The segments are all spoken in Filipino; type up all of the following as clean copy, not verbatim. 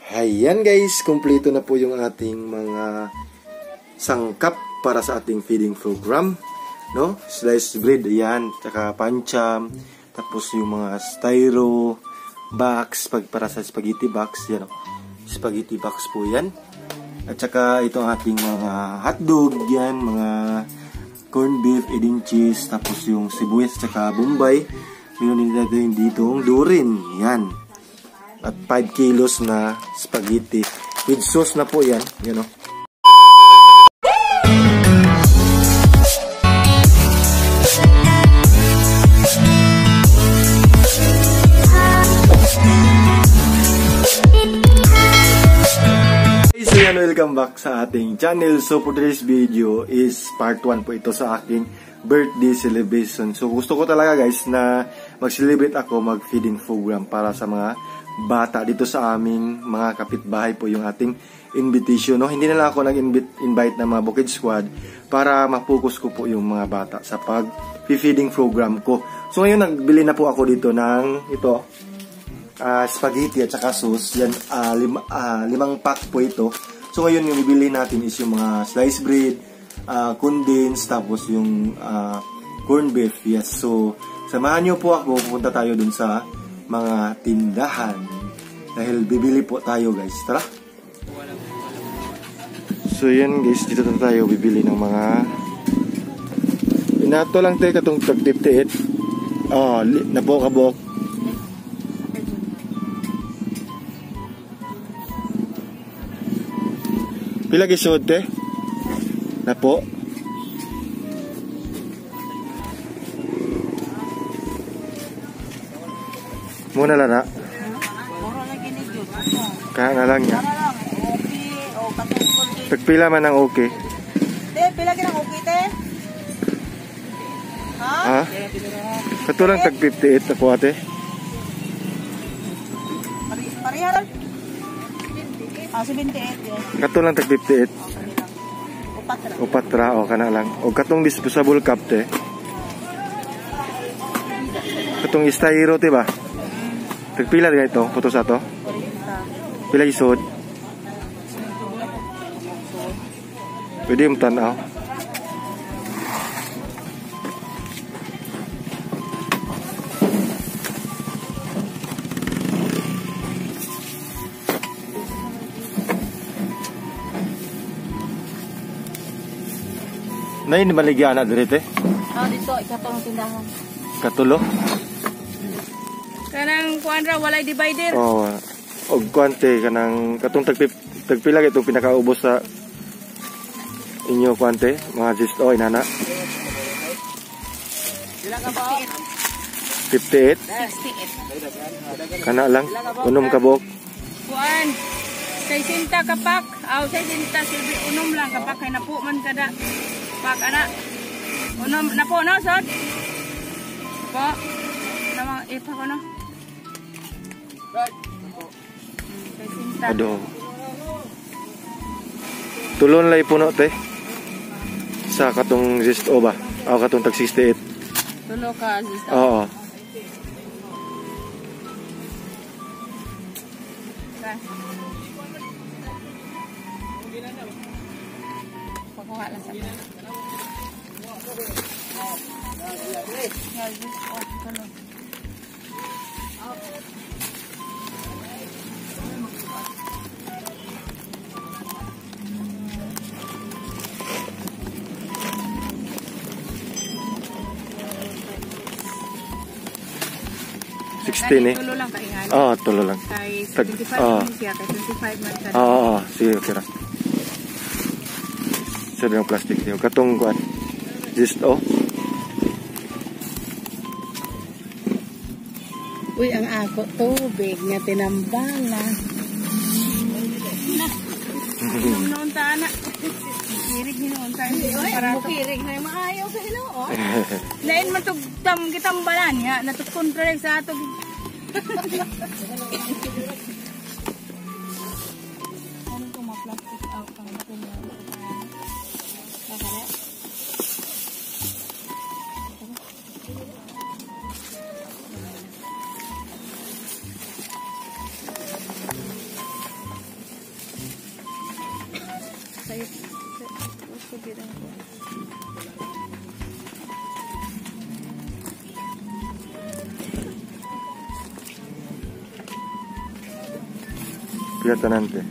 Ayan guys, kumpleto na po yung ating mga sangkap para sa ating feeding program, no? Sliced bread, ayan, tsaka pancham, tapos yung mga styro box para sa spaghetti box, yan, no? Spaghetti box po yan. At saka ito ang ating mga hotdog, yan, mga corned beef, eding cheese, tapos yung sibuyas, tsaka bombay. Meron din natin dito ang durin, yan. At 5 kilos na spaghetti with sauce na po yan, you know. So yan, welcome back sa ating channel. So for today's video is part 1 po ito sa aking birthday celebration. So gusto ko talaga guys na mag-celebrate ako, mag-feeding program para sa mga bata dito sa aming mga kapitbahay po yung ating invitation, no? Hindi na lang ako nag-invite ng mga Bukid Squad para ma-focus ko po yung mga bata sa pag-feeding program ko. So ngayon nagbili na po ako dito ng ito spaghetti at saka sauce. Yan, 5 pack po ito. So ngayon yung bibili natin is yung mga sliced bread, condensed, tapos yung corned beef. Yes, so samahan nyo po ako, pupunta tayo dun sa mga tindahan dahil bibili po tayo guys. Tara. So yan guys, dito na tayo bibili ng mga inato lang tayo katong tag 58. Oh, napo kabok. Pila gisod te? Napo. Muna lang na. Kaya na lang niya. Tagpila man ang okay. Te, pila ka ng okay, te? Ha? Kato lang tag 58 ako ate. Pariharan? 78 yun. Kato lang tag 58. Upatra, o kana lang. O katong disposable cup te. Katong styro te ba? Tagpila din ito, puto sa to. Pila isod. Pwede yung tanaw. Nay, maligyan na direte? Dito, ikatong tindahan. Katulo? Kanang kuandra, walay divider. Oo. Og kuante, kanang katong tagpila itong pinakaubos sa inyo kuante, mga gist, inana. 58? 68. Kana lang, unom kabok. Kuan, 60 kapak. Aw, 60 silbi, unom lang kapak. Kaya napo man kada. Pak, anak. Unom, napo, no, sod? Po. Namang ipa ko, no? Aduh. Tulon lay puno te. Sa katong zisto ba? O katong tag 68. Tulo ka zisto. Oo. Pakuha lang sa mga. Tulo. 16 eh. Tulo lang kaingan. Oo, tulo lang. Kay 25 siya, kay 25 man ka. Oo, sige, kira. Sa yung plastic niyo. Katong kuan. Just Uy, ang ako tubig nga tinambang na. Noon ta anak. Kirig ni noon ta. Kirig na maayo sa ilo. Lain man tug kitambalan ya, natukkontrol sa atog. Ano to ma plastic out pang natin. Bakala. Pila tanan te.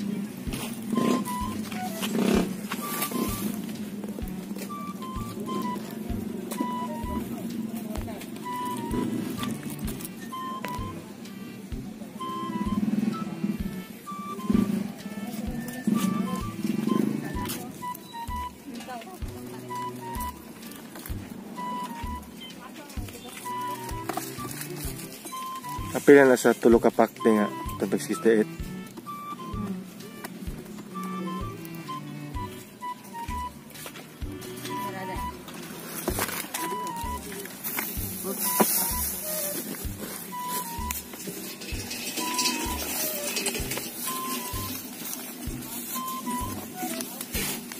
Pila na sa tulo ka pack nga tag 68.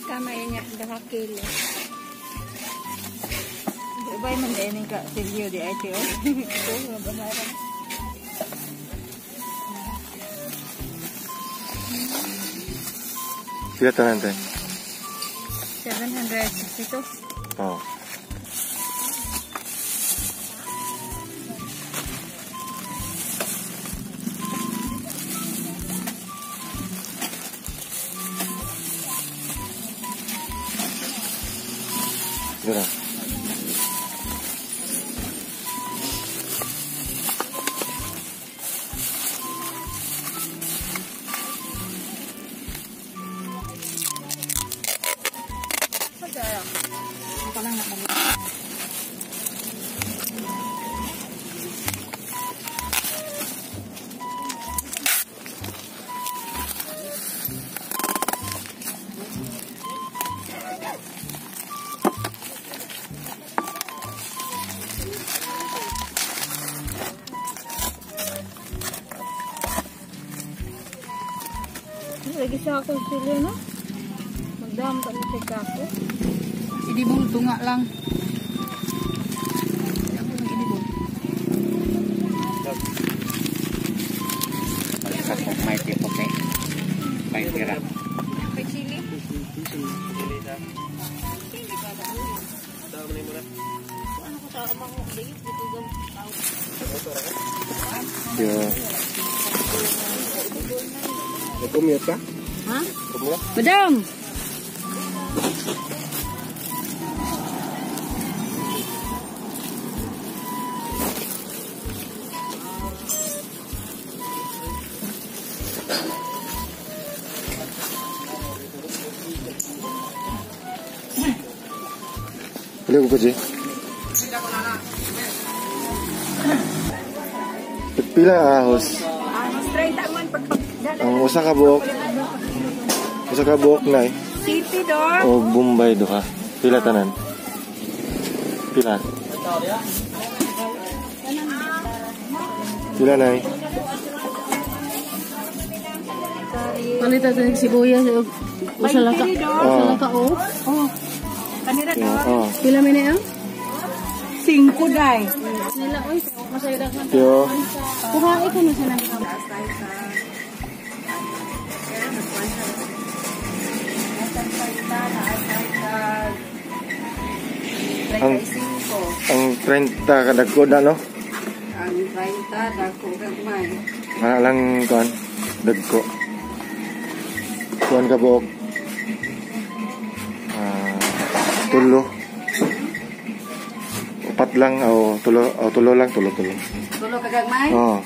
Tama yun dah kilo. Ibay man din ka silyo di IT oh. Ito nga banaran. Pila tanan te? 762. Oh. Dira. Ako lang naman. Lagi sa ako sila no? Magdam ka ni ako. Idibong tunga lang. Ako lang idibong. Pagkat kung may tipo kay may tira. May chili. Chili na. Chili ba ba? Tama na mo na. Ano ko sa amang dito dito daw. Yeah. Nag-commute ka? Ha? Kumula? Madam. Pila ko je? Pila ahos? Straight man pag Ang usa ka buok. Usa ka buok na City door. o Bombay duha. Pila tanan? Pila? Pila na Palitan sa sibuyas usa lang ka. Usa lang ka oh. Oh. Kanira Oh. Pila man na 5 day. Nila oy masayda ka. Yo. Kuha ko na sa nang. Ang 30 kada ko na no. Ang 30 dako gagmay. Ana lang kon dagko. Kuan ka buok. Tulo. Upat lang o tulo lang tulo. Tulo ka gagmay? Oh.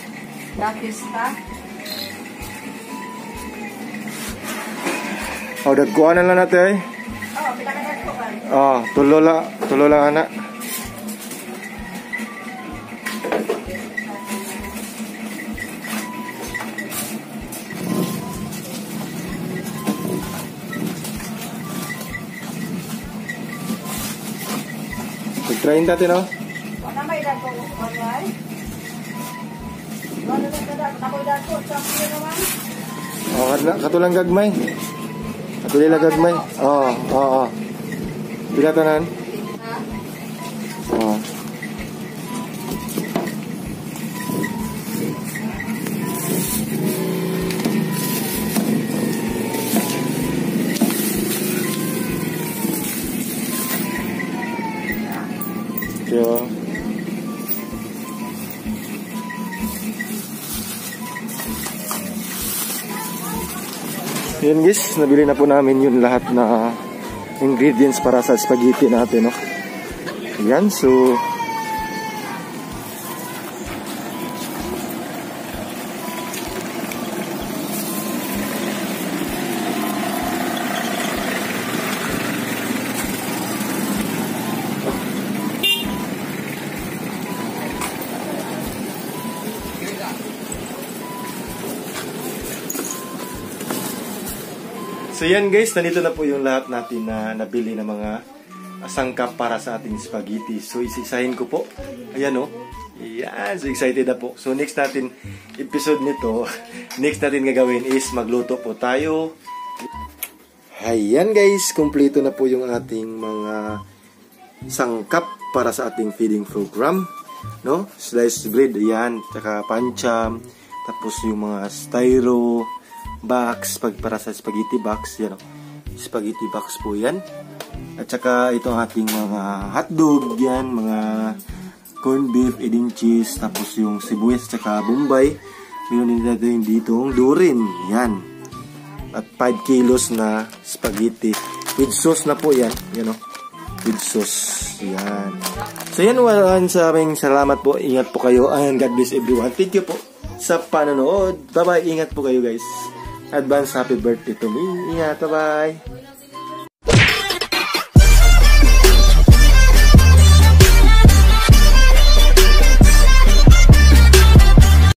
Dakista. Oh, dagkuan na lang natin eh. Oh, pila ka dako ba? Oh, tulo lang anak. Try natin no? Wala may dako manway. Wala na kada dako sa pila naman. Oh, katulang gagmay. Pila gagmay. Oh. Pila tanan? Oh. Yo. Yan guys, nabili na po namin yung lahat na ingredients para sa spaghetti natin, no? Yan, so yan guys, nandito na po yung lahat natin na nabili na mga sangkap para sa ating spaghetti. So isisahin ko po. Ayan o. Yan, so excited na po. So next natin episode nito, next natin gagawin is magluto po tayo. Ayan guys, kumpleto na po yung ating mga sangkap para sa ating feeding program. No? Sliced bread, ayan, tsaka pancham, tapos yung mga styro box, para sa spaghetti box, yan o. Spaghetti box po yan. At saka ito ang ating mga hotdog, yan, mga corned beef, eding cheese, tapos yung sibuyas, tsaka bombay. Meron din natin dito yung durin, yan. At 5 kilos na spaghetti. With sauce na po yan, yan o. With sauce, yan. So yan, sa aming salamat po. Ingat po kayo and God bless everyone. Thank you po sa panonood. Bye-bye, ingat po kayo guys. Advance happy birthday to me. Ingat, bye-bye.